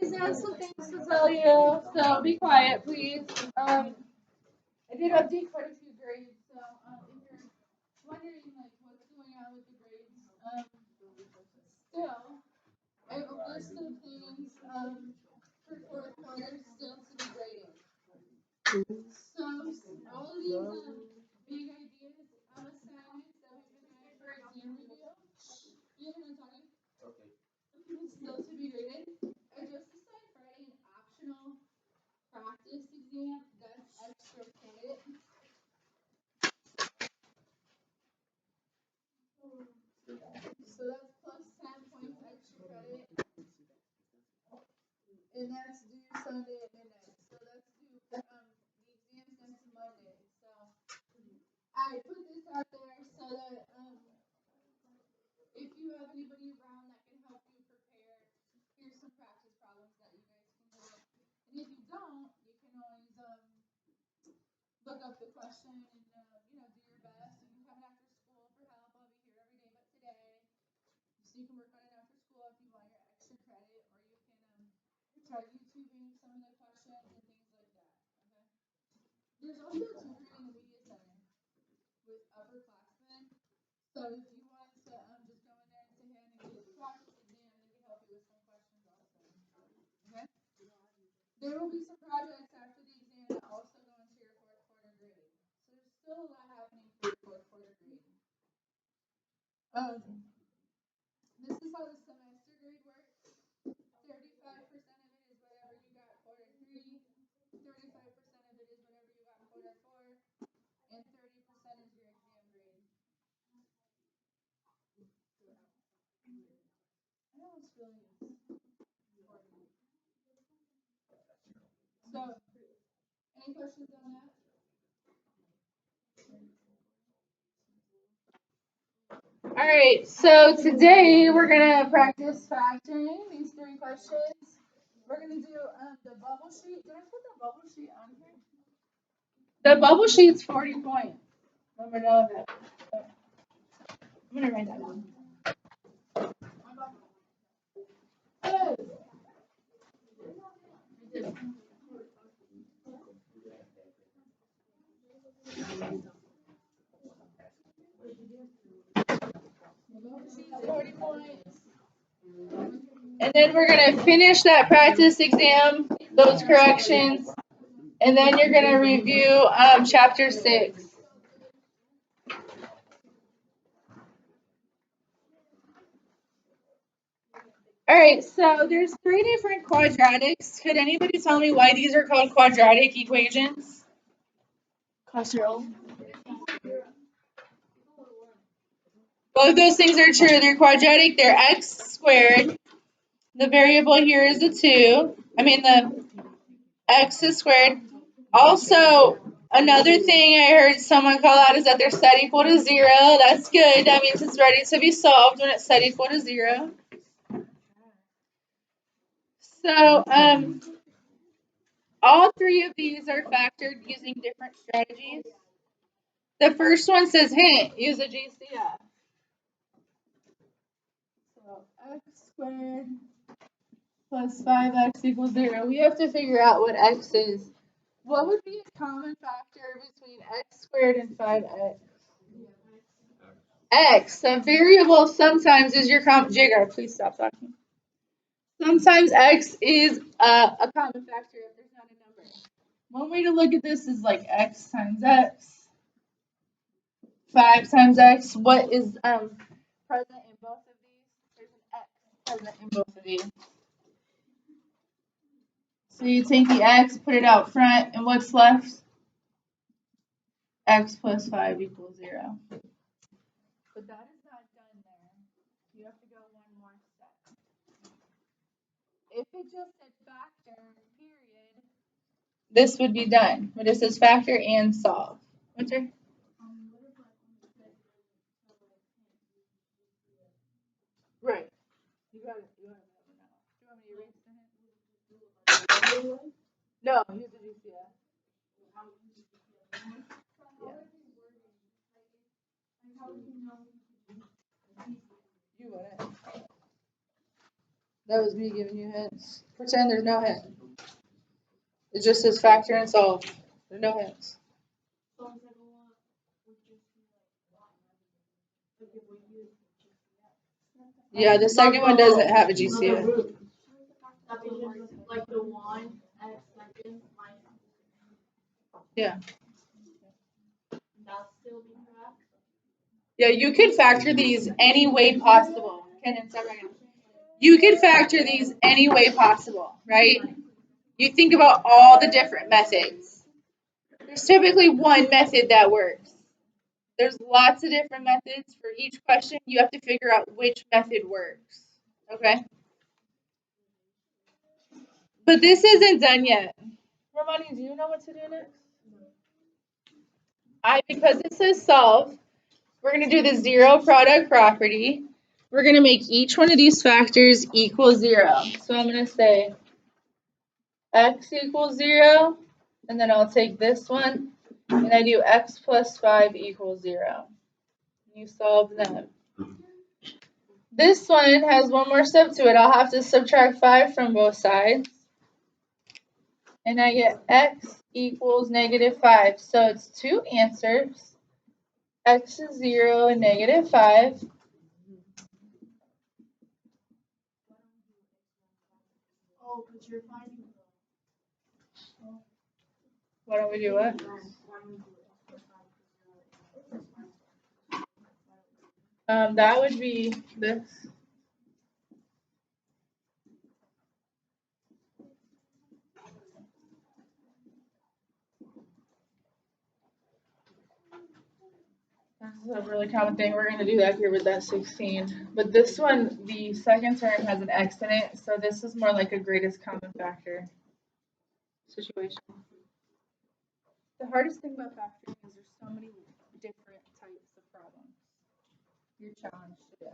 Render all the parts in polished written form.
guys have some things to tell you, so be quiet, please. I did update quite a few grades, so if you're wondering like what's going on with the grades, still I have a list of things for fourth quarter still to be graded. So all of these big ideas of assignments that we've been doing for exam review, you know what I'm talking? Still to be graded. I just decided Friday an optional practice exam that's extra credit. So that's plus 10 points extra credit. And that's due Sunday at midnight. So that's due the exam's next Monday. So I put this out there so that if you have anybody around that can help you prepare, here's some practice problems that you guys can do. And if you don't, you can always look up the question and do your best. You can come after school for help. I'll be here every day but today. So you can work on it after school if you want your extra credit, or you can try YouTubing some of the questions and things like that. Okay. There's also a tutoring in the media center with upperclassmen. So if you want to just go in there and say, hey, I'm going to get a practice exam, they can help you with some questions also. Okay. There will be some projects after the exam that also go into your fourth quarter grade. So there's still a lot happening for your fourth quarter grade. This is how the semester grade works. 35% of it is whatever you got quarter 3, 35% of it is whatever you got quarter 4, and 30% is your exam grade. I know it's really important. So, any questions on that? All right, so today we're gonna practice factoring these 3 questions. We're gonna do the bubble sheet. Did I put the bubble sheet on here? The bubble sheet's 40 points. Remember that. I'm gonna write that down. And then we're going to finish that practice exam, those corrections, and then you're going to review chapter 6. All right, so there's 3 different quadratics. Could anybody tell me why these are called quadratic equations? Both those things are true. They're quadratic. They're x squared. The variable here is the 2. The x is squared. Also, another thing I heard someone call out is that they're set equal to 0. That's good. That means it's ready to be solved when it's set equal to 0. So, all 3 of these are factored using different strategies. The first one says, hint, use a GCF. So, x squared plus 5x equals 0. We have to figure out what x is. What would be a common factor between x squared and 5x? X. A variable sometimes is your common. Jigger, please stop talking. Sometimes x is a common factor if there's not a number. One way to look at this is like x times x, 5 times x. What is present in both of these? There's an x present in both of these. So you take the x, put it out front, and what's left? X plus 5 equals 0. But that is not done there. You have to go one more step. If it just said factor, period, this would be done. But it says factor and solve. What's your? Right. You got it. You got it. Do you want me to erase it? No, use the GCF. You want it. That was me giving you hints. Pretend there's no hint. It just says factor and solve. There's no hints. Yeah, the second one doesn't have a GCF. Like the 1 x seconds minus. Yeah. That's still being correct. Yeah, you could factor these any way possible. You could factor these any way possible, right? You think about all the different methods. There's typically one method that works. There's lots of different methods. For each question, you have to figure out which method works. Okay? But this isn't done yet. Romani, do you know what to do next? Because it says solve, we're going to do the zero product property. We're going to make each one of these factors equal 0. So I'm going to say x equals 0, and then I'll take this one, and I do x plus 5 equals 0. You solve them. This one has one more step to it. I'll have to subtract 5 from both sides. And I get x equals -5. So it's two answers. X is 0 and -5. Oh, because you're finding. Why don't we do what? That would be this. That's a really common thing. We're going to do that here with that 16. But this one, the second term has an x in it, so this is more like a greatest common factor situation. The hardest thing about factoring is there's so many different types of problems you're challenged to do.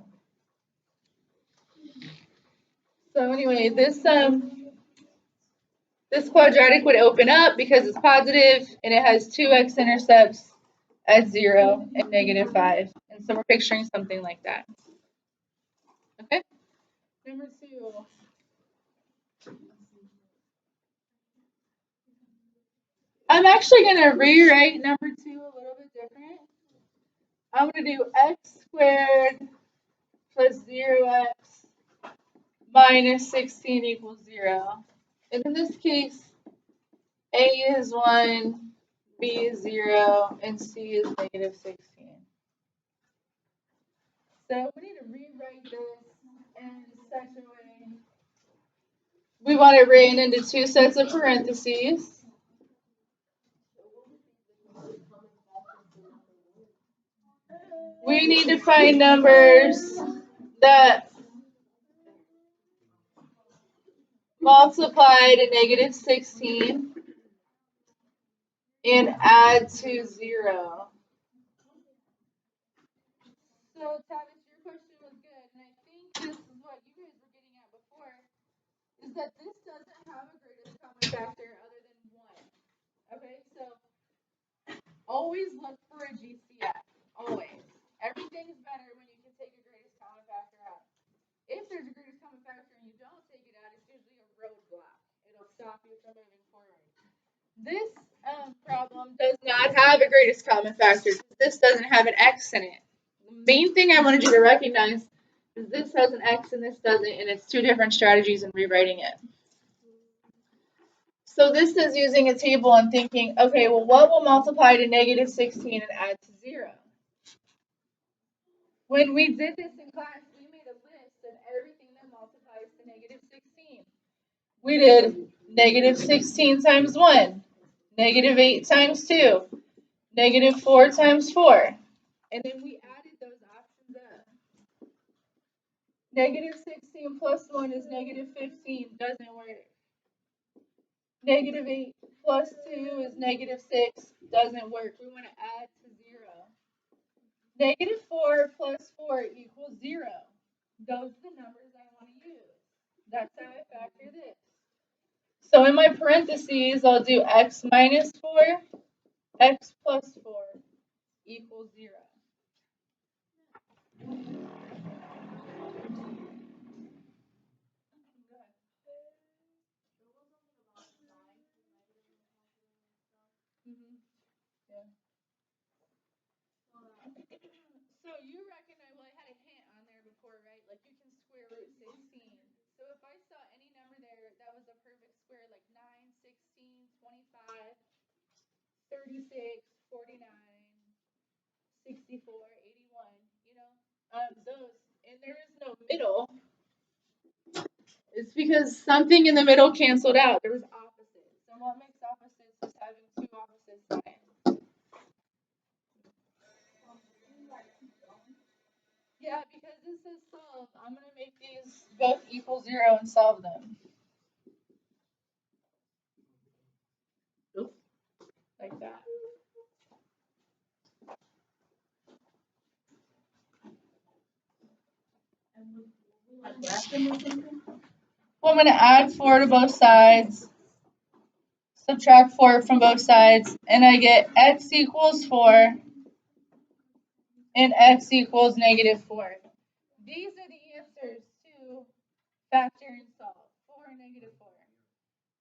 So anyway, this quadratic would open up because it's positive and it has two x-intercepts at 0 and -5. And so we're picturing something like that. Okay? Number 2. I'm actually going to rewrite number 2 a little bit different. I'm going to do x squared plus 0x minus 16 equals 0. And in this case, a is 1, b is 0, and c is -16. So we need to rewrite this in such a way. We want it written into two sets of parentheses. We need to find numbers that multiply to -16 and add to 0. So, Tavis, your question was good, and I think this is what you guys were getting at before, is that this doesn't have a greatest common factor other than 1. Okay, so always look for a GCF. Always. Everything's better when you can take a greatest common factor out. If there's a greatest common factor and you don't take it out, it's usually a roadblock. It'll stop you from moving forward. This problem does not have a greatest common factor. This doesn't have an x in it. The main thing I wanted you to recognize is this has an x and this doesn't, and it's two different strategies in rewriting it. So this is using a table and thinking, okay, well, what will multiply to -16 and add to 0? When we did this in class, we made a list of everything that multiplies to -16. We did -16 times 1, -8 times 2, -4 times 4. And then we added those options up. -16 plus 1 is -15, doesn't work. -8 plus 2 is -6, doesn't work. We want to add to 0. -4 plus 4 equals 0. Those are the numbers I want to use. That's how I factor this. So in my parentheses, I'll do x minus 4, x plus 4 equals 0. Mm-hmm. Yeah. So you recognize, well, I had a hint on there before, right? Like you can square root 16. So if I saw any number there that was a perfect square, like 9, 16, 25, 36, 49, 64, 81, you know, those, and there is no middle. It's because something in the middle canceled out. There was opposites. And what makes opposites is having two opposite signs. Yeah, because this is solve, I'm going to make these both equal 0 and solve them. Oops. Like that. Well, I'm going to add 4 to both sides, subtract 4 from both sides, and I get x equals 4 and x equals negative 4. These are the answers to factor and solve, 4 and negative 4.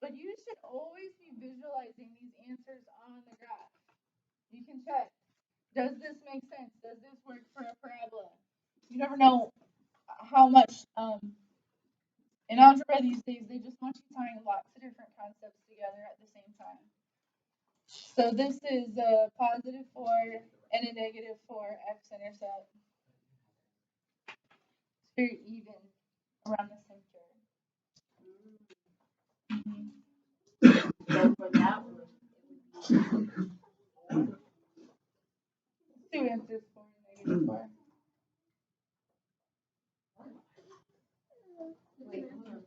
But you should always be visualizing these answers on the graph. You can check. Does this make sense? Does this work for a parabola? You never know how much in algebra these days they just want you tying lots of different concepts together at the same time. So this is a positive 4 and a negative 4 x-intercept. It's very even around the center. So for that one, Two answers for negative 4. wait, hold on.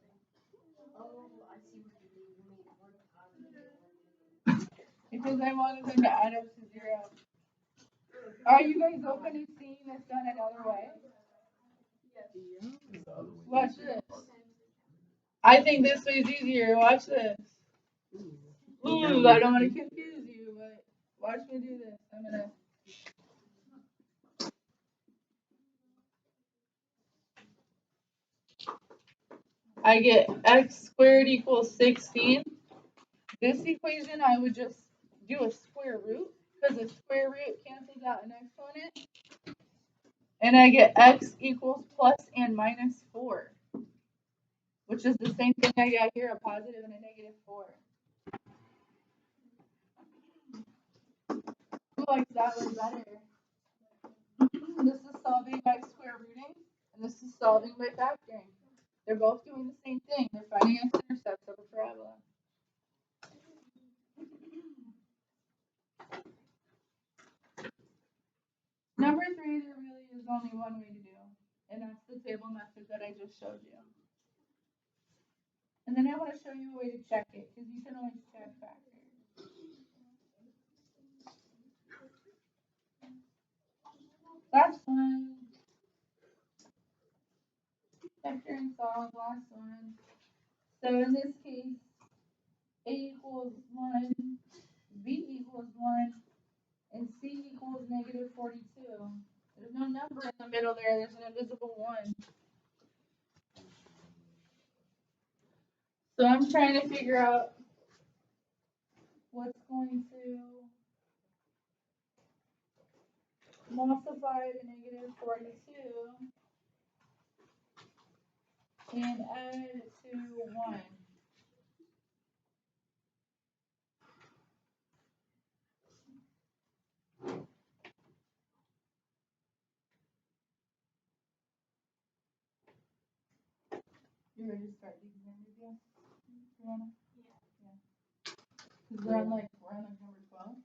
Oh, I see what you mean. You made one positive. Because I wanted them to add up to 0. Are you guys open to seeing this done another way? Watch this. I think this way is easier. Watch this. Ooh, I don't want to confuse you, but watch me do this. I'm gonna. I get x squared equals 16. This equation I would just do a square root because a square root cancels out an exponent. And I get x equals plus and minus 4, which is the same thing I got here, a positive and a negative 4. Who likes that one better? This is solving by square rooting, and this is solving by factoring. They're both doing the same thing. They're finding x-intercepts of a parabola. Number 3, there really is only one way to do, and that's the table method that I just showed you. And then I want to show you a way to check it, because you can always check factors. Last one. Factor and solve, last one. So in this case, a equals 1, b equals 1, and c equals negative 42. There's no number in the middle there. There's an invisible 1. So I'm trying to figure out what's going to multiply to negative 42 and add to 1. You ready to start these numbers again? Yeah. Because we're on like number 12.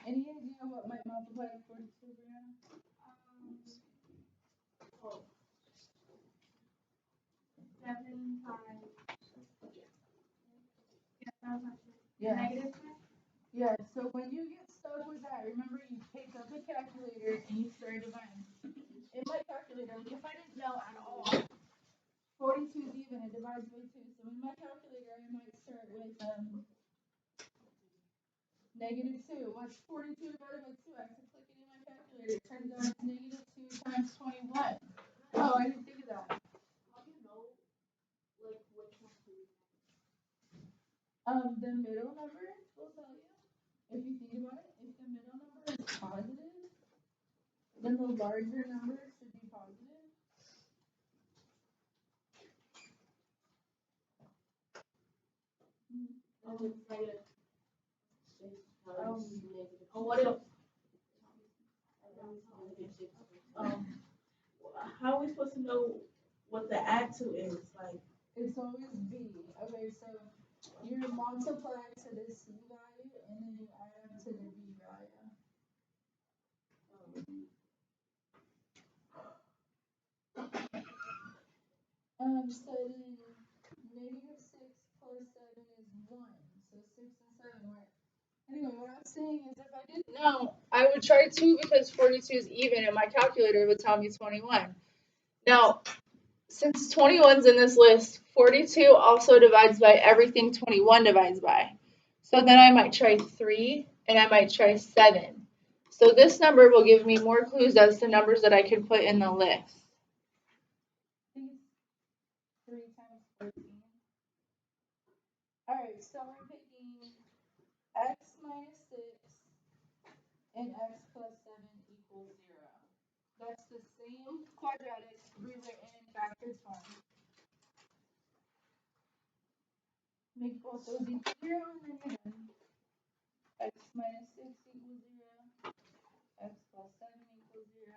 Any idea what might multiply to 42, Brianna? 7 times. Yeah. Negative. Yeah, so when you get stuck with that, remember you pick up a calculator and you start dividing. In my calculator, like if I didn't know at all, 42 is even, it divides by 2. So in my calculator, I might start with negative 2. What's 42 divided by 2? I have to click it in my calculator. It turns out it's negative 2 times 21. Oh, I didn't think of that. How do you know, like, which one to use? The middle number will tell you. If you think about it, if the middle number is positive, then the larger number should be positive. And it's negative 6 times negative. Oh, what else? Um, how are we supposed to know what the add to is? Like, It's always B. Okay, so you multiply to the C value and then you add up to the B value. So then -6 plus 7 is 1. So 6 and 7 work. Anyway, what I'm saying is if I didn't know, I would try 2 because 42 is even and my calculator would tell me 21. Now, since 21's in this list, 42 also divides by everything 21 divides by. So then I might try 3 and I might try 7. So this number will give me more clues as to numbers that I can put in the list. 3 times 14. Alright, so we're picking x minus 6 and x plus 7 equals 0. That's the same quadratic rewritten in backwards form. Make both those equal 0 and then you're done. X minus 6 equals 0. X plus 7 equals 0.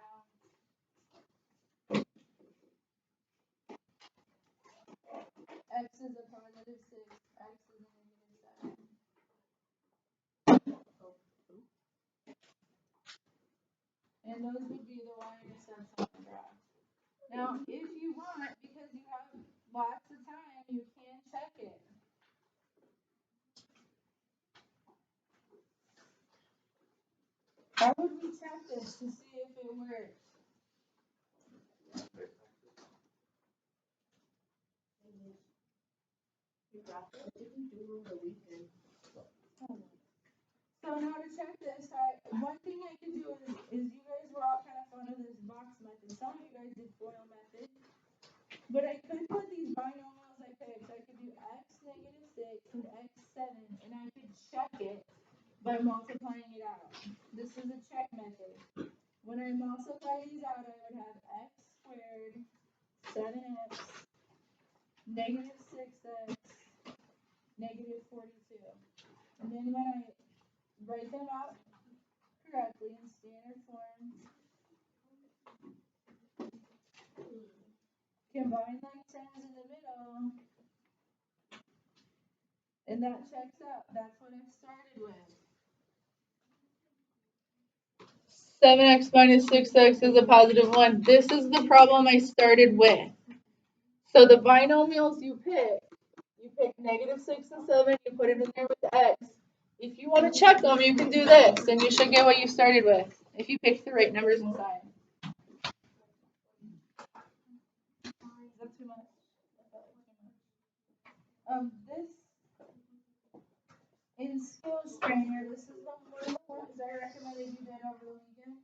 X is a positive 6. X is a negative 7. And those would be the y-intercepts on the graph. Now, if you want, because you have lots of time, you can check it. How would we check this to see if it works? So in order to check this, one thing I can do is you guys were all kind of fond of this box method. Some of you guys did FOIL method. But I could put these binomials I picked. I could do x negative 6 and x 7, and I could check it by multiplying it out. This is a check method. When I multiply these out, I would have x squared, 7x, negative 6x, negative 42. And then when I write them out correctly in standard form, combine like terms in the middle, and that checks out. That's what I started with. 7x minus 6x is a positive 1. This is the problem I started with. So the binomials you pick negative 6 and 7, you put it in there with x. If you want to check them, you can do this, and you should get what you started with, if you pick the right numbers inside. Is that too much? This, in skills trainer, this is one of the ones I recommended you did over the weekend.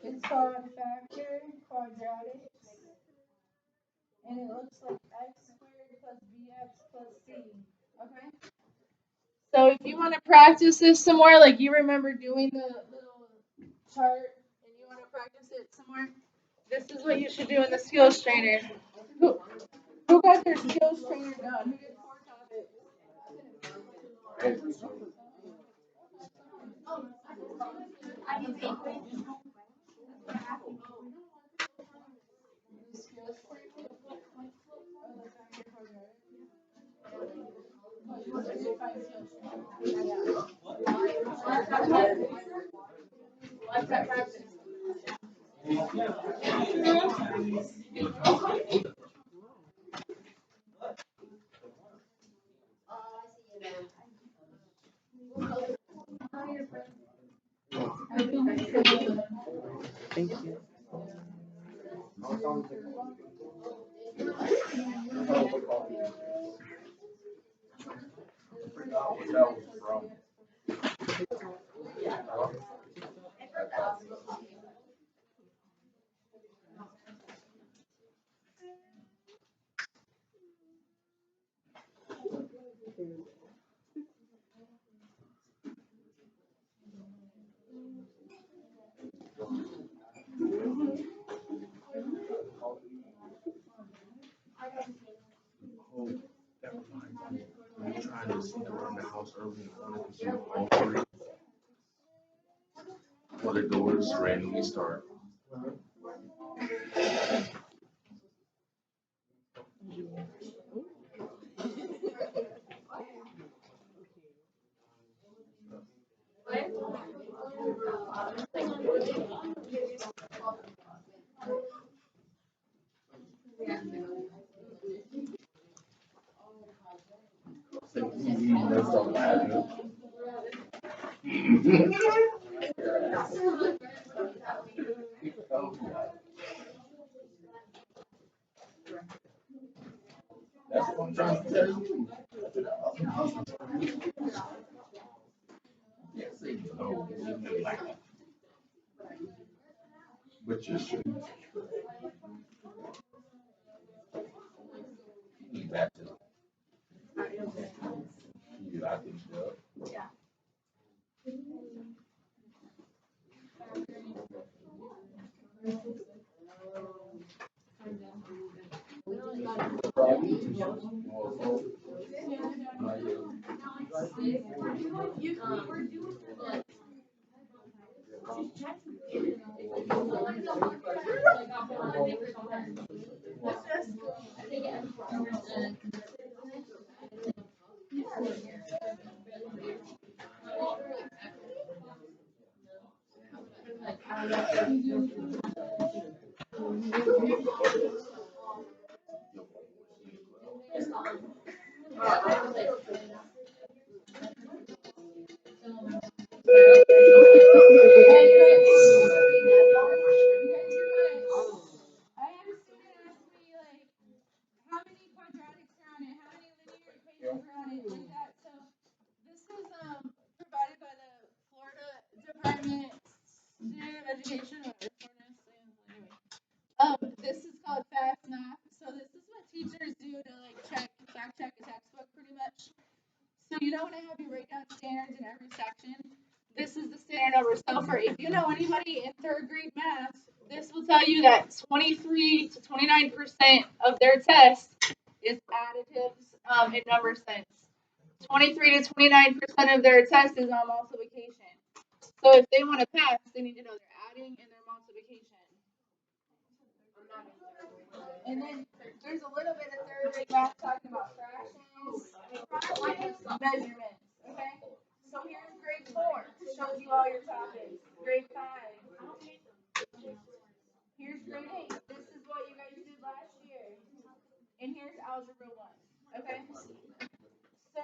It's called factor quadratics, and it looks like x squared plus bx plus c. Okay? So if you want to practice this some more, like you remember doing the little chart and you want to practice it some more, this is what you should do in the skills trainer. Who got their skills trainer done? Who did 4 topics? Thank you. I'm trying to sneak around the house early in the morning because all three other doors randomly start. That's all bad. That's what I'm trying to tell you. Yeah, say no, like, but you should need that to you. I think so. I had a student ask me like how many quadratics are on it, how many linear equations are on it, like that. So this is provided by the Florida Department of Education or Florida anyway. This is called fast math. So this is what teachers do to like fact check a textbook pretty much. So you don't want to have you write down standards in every section. This is the standard number. So for if you know anybody in third grade math, this will tell you that 23 to 29% of their test is additives in number sense. 23 to 29% of their test is on multiplication. So if they want to pass, they need to know their adding and their multiplication. And then there's a little bit of third grade math talking about fractions, measurements. Okay. So here's grade 4. Shows you all your topics. Grade 5. Here's grade 8. This is what you guys did last year. And here's algebra 1. Okay. So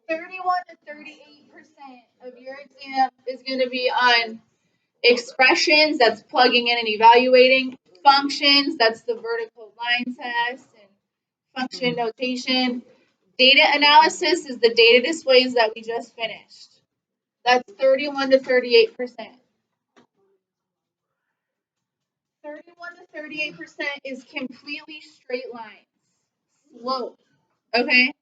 31 to 38% of your exam is going to be on expressions, that's plugging in and evaluating. Functions, that's the vertical line test and function notation. Data analysis is the data displays that we just finished. That's 31 to 38%. 31 to 38% is completely straight lines. Slope. Okay?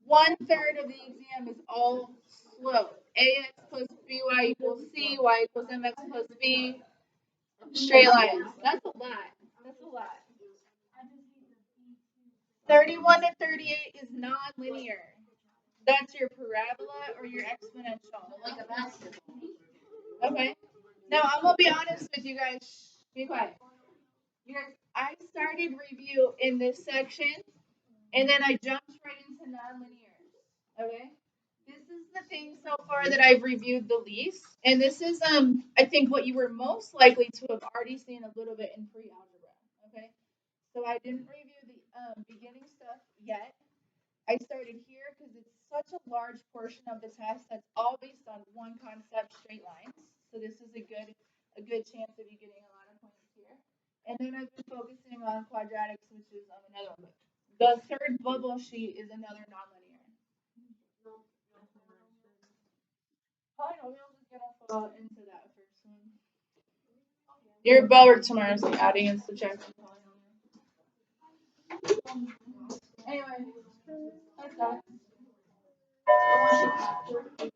1/3 of the exam is all slope. AX plus BY equals C, Y equals MX plus B. Straight lines. That's a lot. That's a lot. 31 to 38 is non-linear. That's your parabola or your exponential. Like a basketball. Okay. Now I'm gonna be honest with you guys. Be quiet. You guys, I started review in this section, and then I jumped right into non-linear. Okay. This is the thing so far that I've reviewed the least, and this is I think what you were most likely to have already seen a little bit in pre-algebra. Okay. So I didn't review the beginning stuff yet. I started here because it's such a large portion of the test that's all based on one concept, straight lines. So this is a good chance of you getting a lot of points here. And then I've been focusing on quadratics, which is another one. The third bubble sheet is another nonlinear. Probably no, we'll just get off into that first one. Your bell work tomorrow is the adding and subtracting. Anyway, that's that. I was about to say,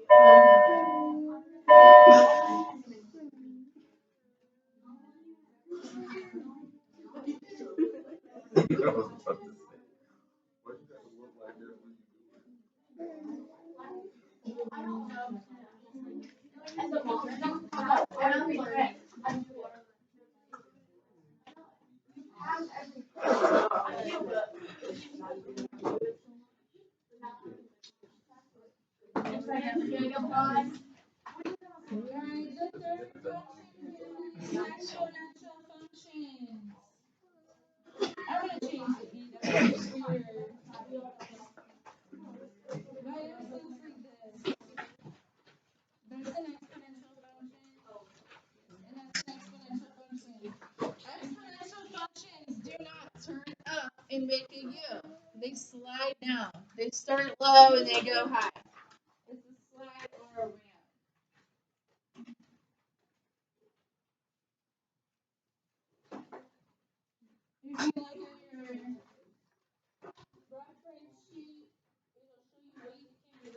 what you gotta look like this when Alright, the third function is exponential functions. I'm gonna change the E to here. Why is this like this? That's an exponential function, and that's an exponential function. Exponential functions do not turn up and make a U. They slide down. They start low and they go high. It's a slide or a ramp. If you look at your reference sheet, it'll show you what you can bring.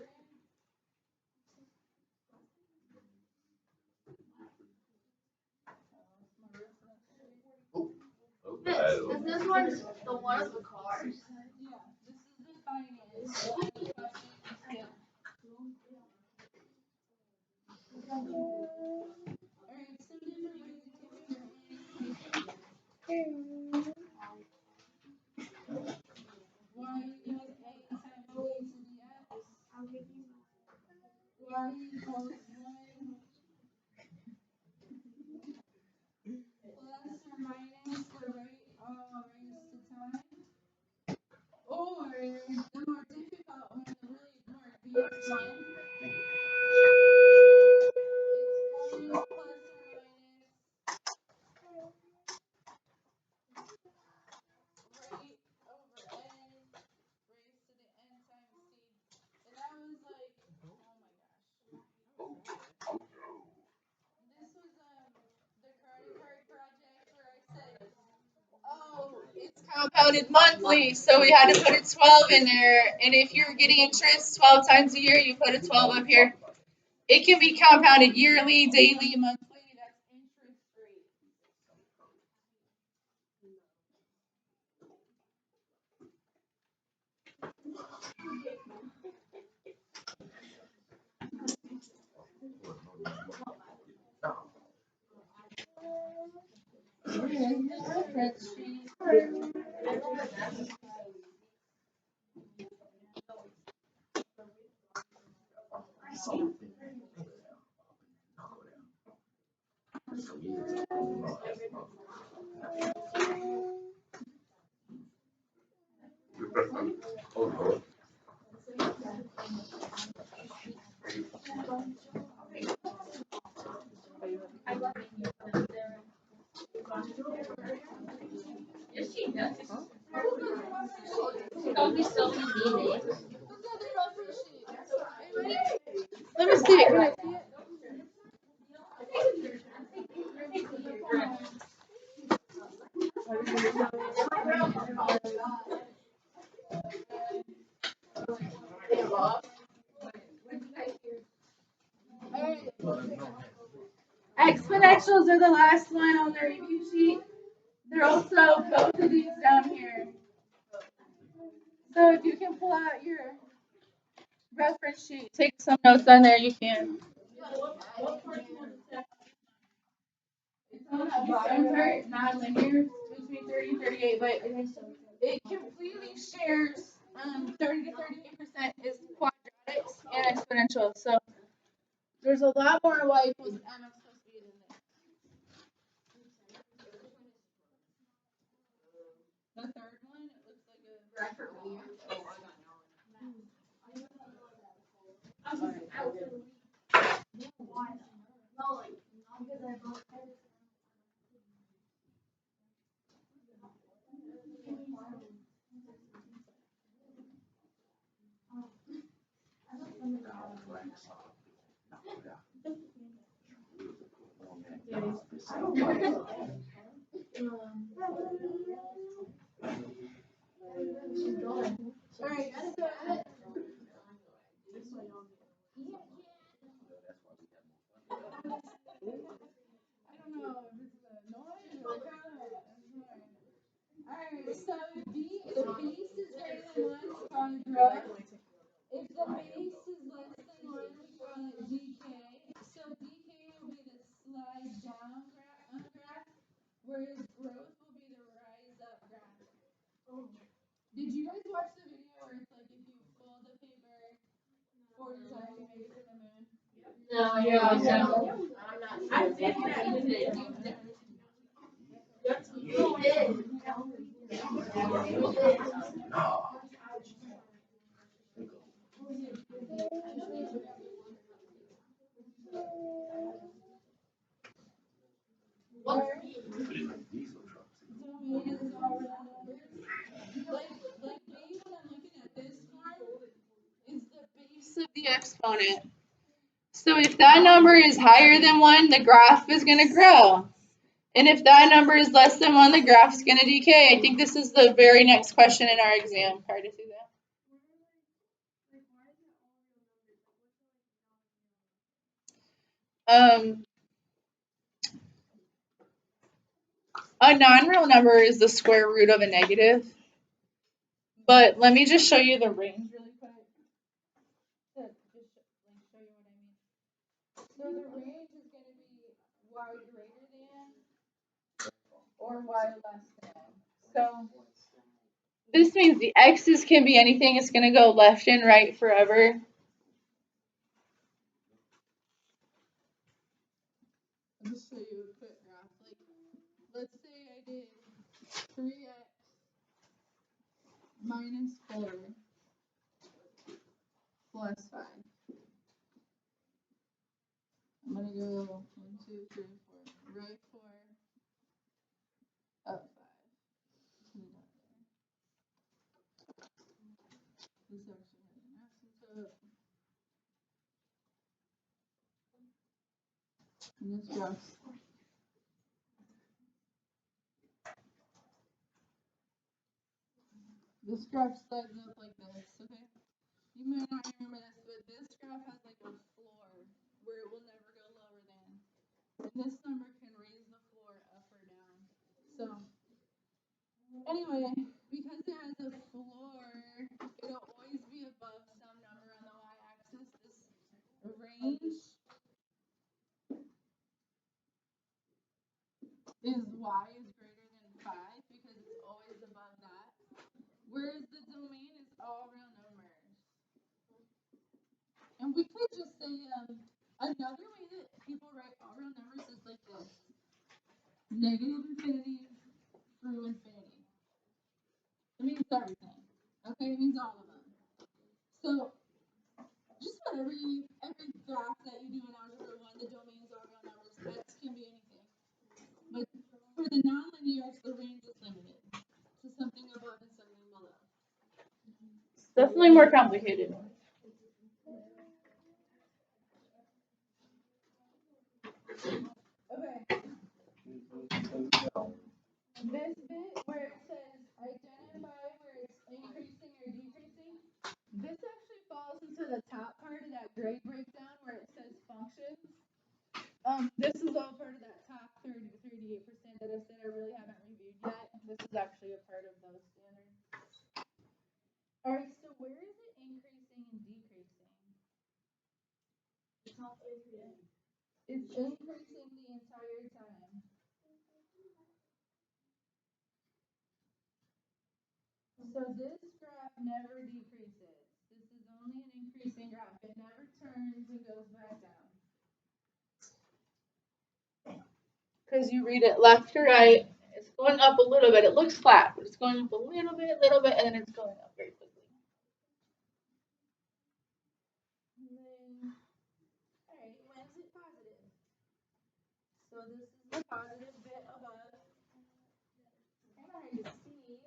Is this one the one of the cars? Yeah, this is the finance. Yeah. Alright, some different ways you can do your annotation. Y equals A times O to the x. Y equals 1 plus or minus the rate all raised to time. Or the more difficult one, the really more advanced one, it's 1 plus or minus rate over n raised to the n times c. And that was like, oh my gosh. This was the credit card project where I said, oh, it's compounded monthly, so we had to put a 12 in there. And if you're getting interest 12 times a year, you put a 12 up here. It can be compounded yearly, daily, monthly. That's interest rate. oh Lord. Don't be so mean. Let me see it. Can I see it? Exponentials are the last one on the review sheet. They're also both of these down here. So if you can pull out your reference sheet, take some notes on there, you can. It's on that bottom part, not linear, between 30 and 38, but it completely shares 30 to 38% is quadratics and exponential. So there's a lot more y equals m supposed to be than this. The third one, it looks like a I don't know if it's a noise or a comment. Alright, so if the base is greater than 1, it's called growth. If the base is less than 1, we call it decay. So decay will be the slide down graph, whereas growth will be the rise up graph. Did you guys watch the video where it's like if you fold the paper 40 times, you make it to the moon? No, yeah, no. I did that today. You did. Diesel trucks. Domain is all real numbers. Like me when I'm looking at this form, is the base of the exponent. So if that number is higher than 1, the graph is going to grow. And if that number is less than 1, the graph is going to decay. I think this is the very next question in our exam. Hard to see that. A non-real number is the square root of a negative. But let me just show you the range really quick. To just show you what I mean. So the range is going to be y greater than or y less than. So this means the x's can be anything. It's going to go left and right forever. I'll just show you a quick graph. Like, let's say I did 3x minus 4 plus 5. I'm going to go 1, 2, 3, 4. Right 4, up 5. This actually has an asymptote. And this graph. This graph slides up like this, okay? You might not remember this, but this graph has like a floor where it will never go lower than. And this number can raise the floor up or down. So, anyway, because it has a floor, it'll always be above some number on the y-axis. This range is y is greater than 5 because it's always above that. Whereas the domain is all real numbers. And we could just say, another way that people write all real numbers is like this. Negative infinity through infinity. It means everything. Okay, it means all of them. So, just about every graph that you do in Algebra 1, the domain is all real numbers. X can be anything. But for the nonlinears, the range is limited to something above and something below. It's definitely more complicated. Okay. This bit where it says identify where it's increasing or decreasing, this actually falls into the top part of that grade breakdown where it says functions. This is all part of that top 30 to 38% that I said I really haven't reviewed yet. This is actually a part of those standards. All right, so where is it increasing and decreasing? It's increasing the entire time. So this graph never decreases. This is only an increasing graph. It never turns and goes back down. Because you read it left to right, it's going up a little bit. It looks flat, but it's going up a little bit, and then it's going up very quickly. And then, all right, when is it positive? So this is the positive bit above. Kind of hard to see.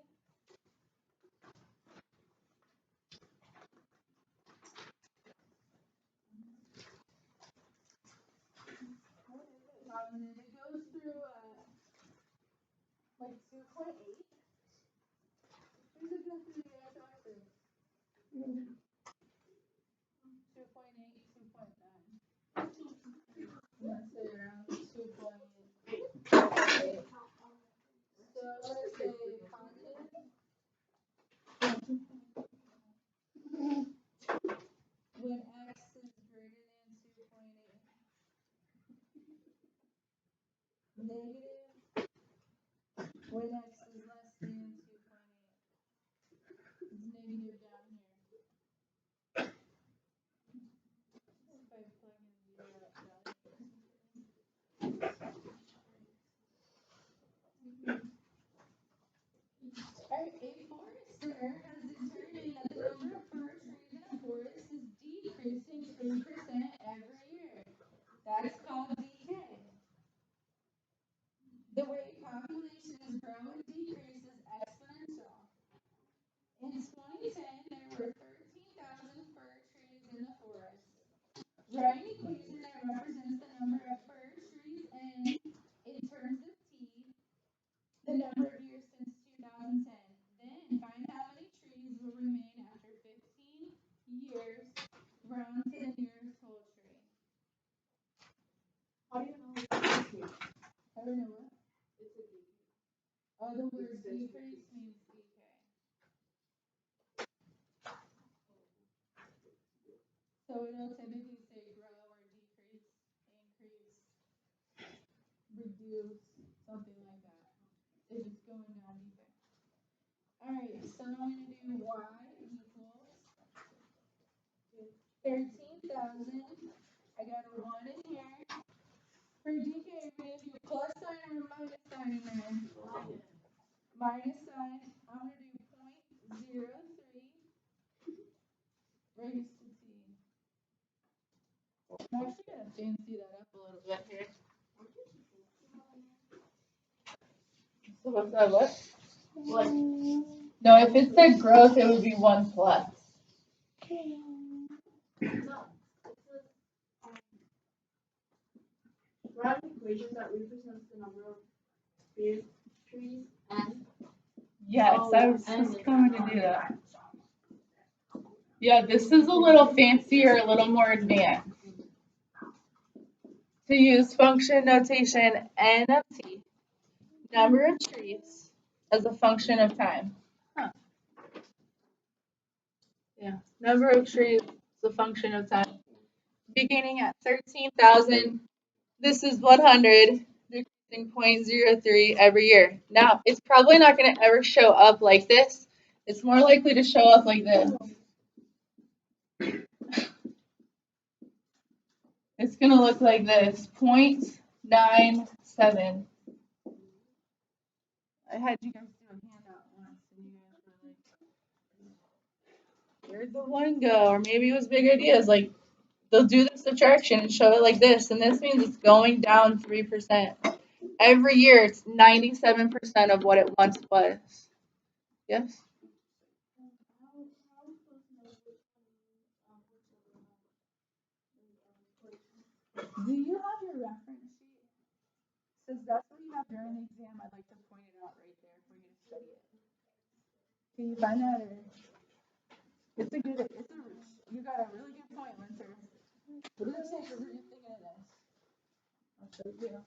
Positive. It goes through like 2.8. Who's it go through the x-axis? 2.8, 2.9. negative when x is less than 2.8. It's negative down here. If I plug in zero Alright, a forester has determined that the number of fir trees in a forest is decreasing 3% every year. That's called decay. The way populations grow and decrease is exponential. In 2010, there were 13,000 fir trees in the forest. Write an equation that represents the number of fir trees in terms of T, the number of years since 2010. Then find how many trees will remain after 15 years grown to the nearest whole tree. How do you know it's a decay? I don't know what. It's a decay. Oh, the word decrease means decay. So it'll typically say grow or decrease, increase, reduce, something like that. If it's going down decay. Alright, so I'm going to do y equals 13,000. I got a 1 in here. For decay, we're going to do plus sign or minus sign in there. Minus sign, I'm going to do 0.03 raised to t. I'm actually going to fancy that up a little bit here. So what's that, what? Like, No, if it said growth, it would be 1 plus. no. Write an equation that represents the number of trees and Yes, I was just going to do that. Yeah, this is a little fancier, a little more advanced. To use function notation n of t, number of trees, as a function of time. Yeah, number of trees is a function of time. Beginning at 13,000, this is 100, decreasing 0.03 every year. Now, it's probably not going to ever show up like this. It's more likely to show up like this. It's going to look like this, 0.97. I had you guys do a handout once, and you guys were like, where'd the one go? Or maybe it was big ideas, like they'll do the subtraction and show it like this, and this means it's going down 3%. Every year, it's 97% of what it once was. Yes? Do you have your reference sheet? Since that's what you have during the exam, I'd like to point it out right there for you to study it. Can you find that? Or you got a really good point, Winter. What does it say for who you're thinking of this? I'll show you.